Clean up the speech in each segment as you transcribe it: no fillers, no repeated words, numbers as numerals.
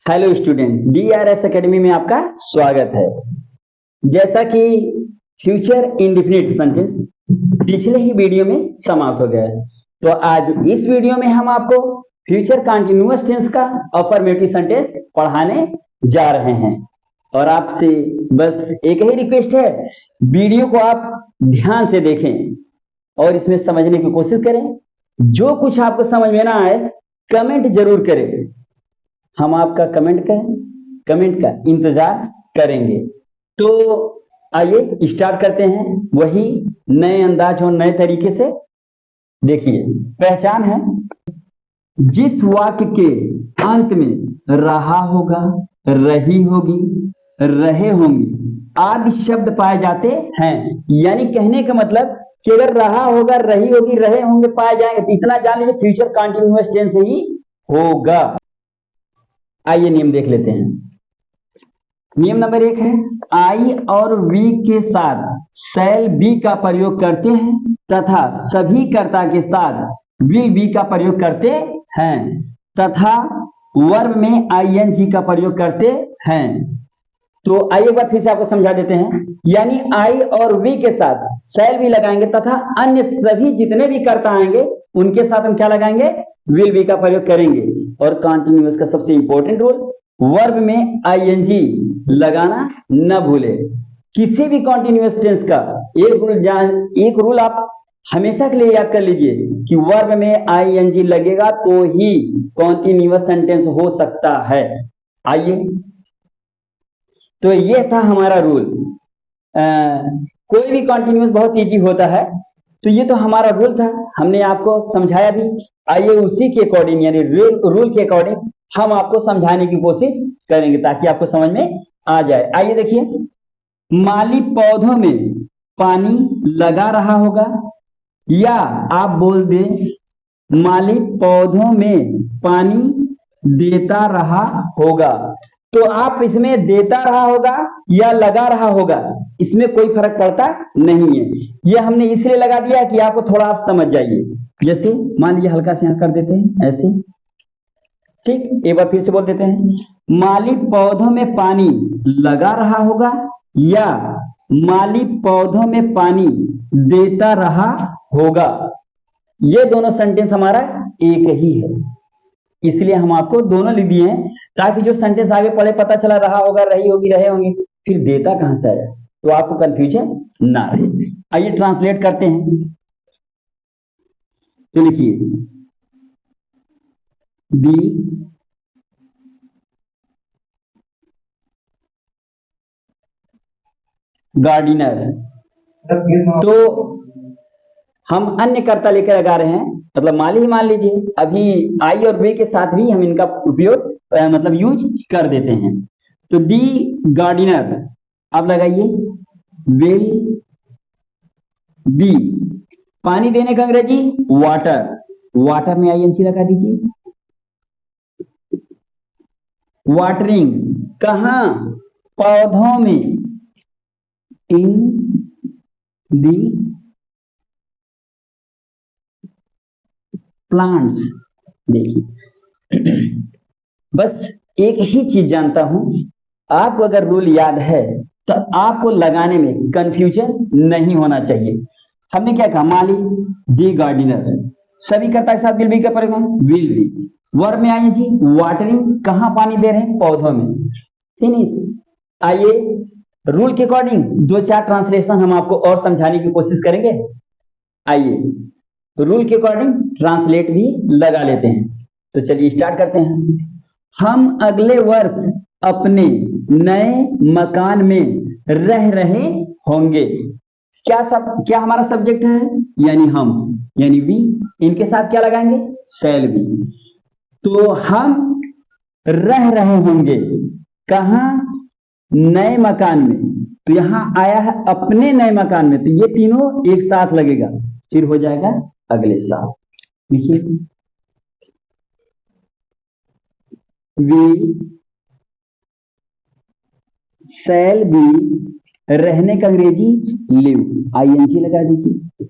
Hello student, DRS academy में आपका स्वागत है। जैसा कि फ्यूचर इंडेफिनिट सेंटेंस पिछले ही वीडियो में समाप्त हो गया है, तो आज इस वीडियो में हम आपको फ्यूचर कंटीन्यूअस टेंस का अफर्मेटिव सेंटेंस पढ़ाने जा रहे हैं। और आपसे बस एक ही रिक्वेस्ट है, वीडियो को आप ध्यान से देखें और इसमें समझने की कोशिश करें। जो कुछ आपको समझ में ना आए कमेंट जरूर करें, हम आपका कमेंट का इंतजार करेंगे। तो आइए स्टार्ट करते हैं वही नए अंदाज और नए तरीके से। देखिए, पहचान है, जिस वाक्य के अंत में रहा होगा, रही होगी, रहे होंगे आदि शब्द पाए जाते हैं। यानी कहने का मतलब कि अगर रहा होगा, रही होगी, रहे होंगे पाए जाएंगे तो इतना जान लीजिए फ्यूचर कंटीन्यूअस टेंस ही होगा। आइए नियम देख लेते हैं। नियम नंबर 1 है, आई और वी के साथ शैल बी का प्रयोग करते हैं तथा सभी कर्ता के साथ विल बी का प्रयोग करते हैं तथा वर्ब में आईएनजी का प्रयोग करते हैं। तो आइए एक बार फिर से आपको समझा देते हैं। यानी आई और वी के साथ शैल भी लगाएंगे तथा अन्य सभी जितने भी कर्ता आएंगे उनके साथ हम क्या लगाएंगे, विल बी का प्रयोग करेंगे। और कंटीन्यूअस का सबसे इंपॉर्टेंट रूल, वर्ब में आईएनजी लगाना न भूले। किसी भी कंटीन्यूअस टेंस का एक रूल आप हमेशा के लिए याद कर लीजिए कि वर्ब में आईएनजी लगेगा तो ही कंटीन्यूअस सेंटेंस हो सकता है। आइए, तो ये था हमारा रूल। कोई भी कंटीन्यूअस बहुत इजी होता है, तो ये तो हमारा रूल था, हमने आपको समझाया भी। आइए उसी के अकॉर्डिंग यानी रूल के अकॉर्डिंग हम आपको समझाने की कोशिश करेंगे ताकि आपको समझ में आ जाए। आइए देखिए, माली पौधों में पानी लगा रहा होगा, या आप बोल दें माली पौधों में पानी देता रहा होगा। तो आप इसमें देता रहा होगा या लगा रहा होगा, इसमें कोई फर्क पड़ता नहीं है। ये हमने इसलिए लगा दिया कि आपको थोड़ा आप समझ जाइए। जैसे मान लीजिए हल्का से यहां कर देते हैं ऐसे, ठीक। एक बार फिर से बोल देते हैं, माली पौधों में पानी लगा रहा होगा या माली पौधों में पानी देता रहा होगा। ये दोनों सेंटेंस हमारा एक ही है, इसलिए हम आपको दोनों लिख दिए हैं ताकि जो सेंटेंस आगे पढ़े पता चला रहा होगा, रही होगी, रहे होंगे, फिर देता कहां से आया तो आपको कंफ्यूजन ना रहे। आइए ट्रांसलेट करते हैं। तो लिखिए, बी गार्डिनर। तो हम अन्य कर्ता लेकर लगा रहे हैं, मतलब माली ही मान लीजिए। अभी आई और वे के साथ भी हम इनका उपयोग मतलब यूज कर देते हैं। तो दी गार्डिनर आप लगाइए विल बी, पानी देने का अंग्रेजी वाटर, वाटर में आईएनजी लगा दीजिए। वाटरिंग कहां, पौधों में, इन दी प्लांट्स। देखिए, बस एक ही चीज जानता हूं, आपको अगर रूल याद है तो आपको लगाने में कंफ्यूजन नहीं होना चाहिए। हमने क्या कहा, माली दी गार्डिनर, सभी कर्ता के साथ विल बी का प्रयोग, विल बी, वर्ब में आईएनजी, वाटरिंग कहां पानी दे रहे हैं, पौधों में, फिनिश। आइए रूल के अकॉर्डिंग 2-4 ट्रांसलेशन हम आपको और समझाने की कोशिश करेंगे। आइए तो रूल के अकॉर्डिंग ट्रांसलेट भी लगा लेते हैं। तो चलिए स्टार्ट करते हैं। हम अगले वर्ष अपने नए मकान में रह रहे होंगे। क्या हमारा सब्जेक्ट है, यानी हम, यानी वी, इनके साथ क्या लगाएंगे, शैल बी। तो हम रह रहे होंगे कहां, नए मकान में। तो यहां आया है अपने नए मकान में, तो ये तीनों एक साथ लगेगा, फिर हो जाएगा अगले साल। देखिए, वी शैल बी, रहने का अंग्रेजी लिव, आईएनजी लगा दीजिए।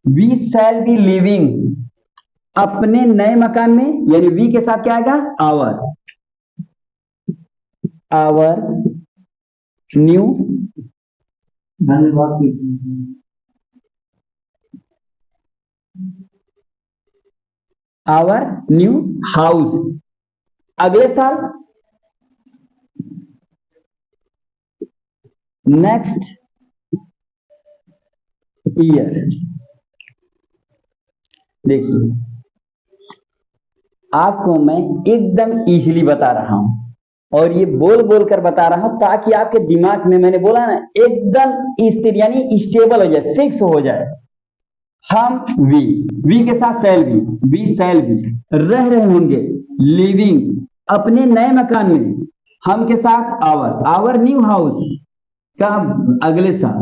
वी शैल बी लिविंग अपने नए मकान में, यानी वी के साथ क्या आएगा, आवर न्यू हाउस। अगले साल नेक्स्ट ईयर। देखिए आपको मैं एकदम इजीली बता रहा हूं और ये बोल बोल कर बता रहा हूं ताकि आपके दिमाग में, मैंने बोला ना, एकदम स्थिर यानी स्टेबल हो जाए, फिक्स हो जाए। हम वी के साथ वी शैल बी रह रहे होंगे, लिविंग अपने नए मकान में, हम के साथ आवर न्यू हाउस का अगले साल,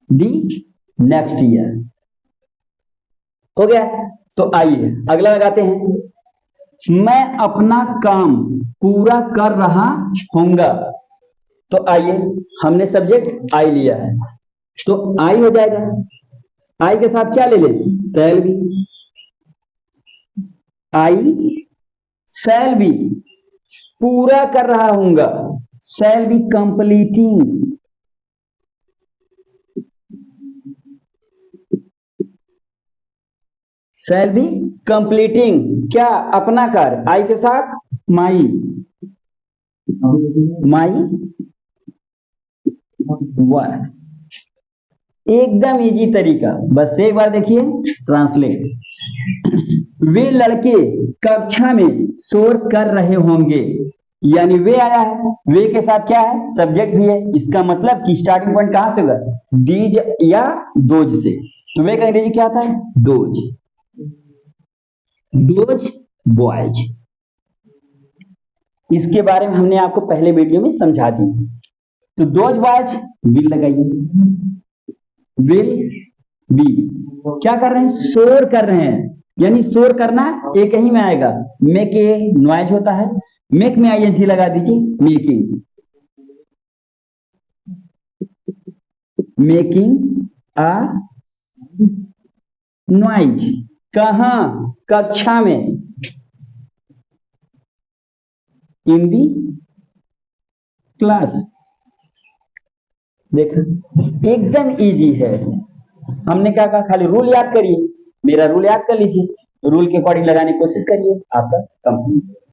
दी नेक्स्ट ईयर। हो गया। तो आइए अगला लगाते हैं, मैं अपना काम पूरा कर रहा होऊंगा। तो आइए, हमने सब्जेक्ट आई लिया है तो आई हो जाएगा, आई के साथ क्या ले लें, shall be. I shall be पूरा कर रहा हूंगा, shall be completing. Shall be completing क्या, अपना कार्य, आई के साथ माई वर्क। एकदम इजी तरीका, बस एक बार देखिए ट्रांसलेट। वे लड़के कक्षा में शोर कर रहे होंगे, यानी वे आया है, वे के साथ क्या है, सब्जेक्ट भी है। इसका मतलब कि स्टार्टिंग पॉइंट कहां से होगा, डीज या दोज से। तो वे का अंग्रेजी क्या आता है, दोज बॉयज। इसके बारे में हमने आपको पहले वीडियो में समझा दी। तो दोज बॉयज विल लगाइए, विल बी क्या कर रहे हैं, शोर कर रहे हैं, यानी शोर करना एक ही में आएगा, मेक ए नॉइज होता है, मेक में आईएनजी लगा दीजिए, मेकिंग आ नॉइज। कहां, कक्षा में, इन दी क्लास। देखा एकदम इजी है। हमने क्या कहा, खाली रूल याद करिए, मेरा रूल याद कर लीजिए, रूल के अकॉर्डिंग लगाने की कोशिश करिए, आपका कंप्लीट।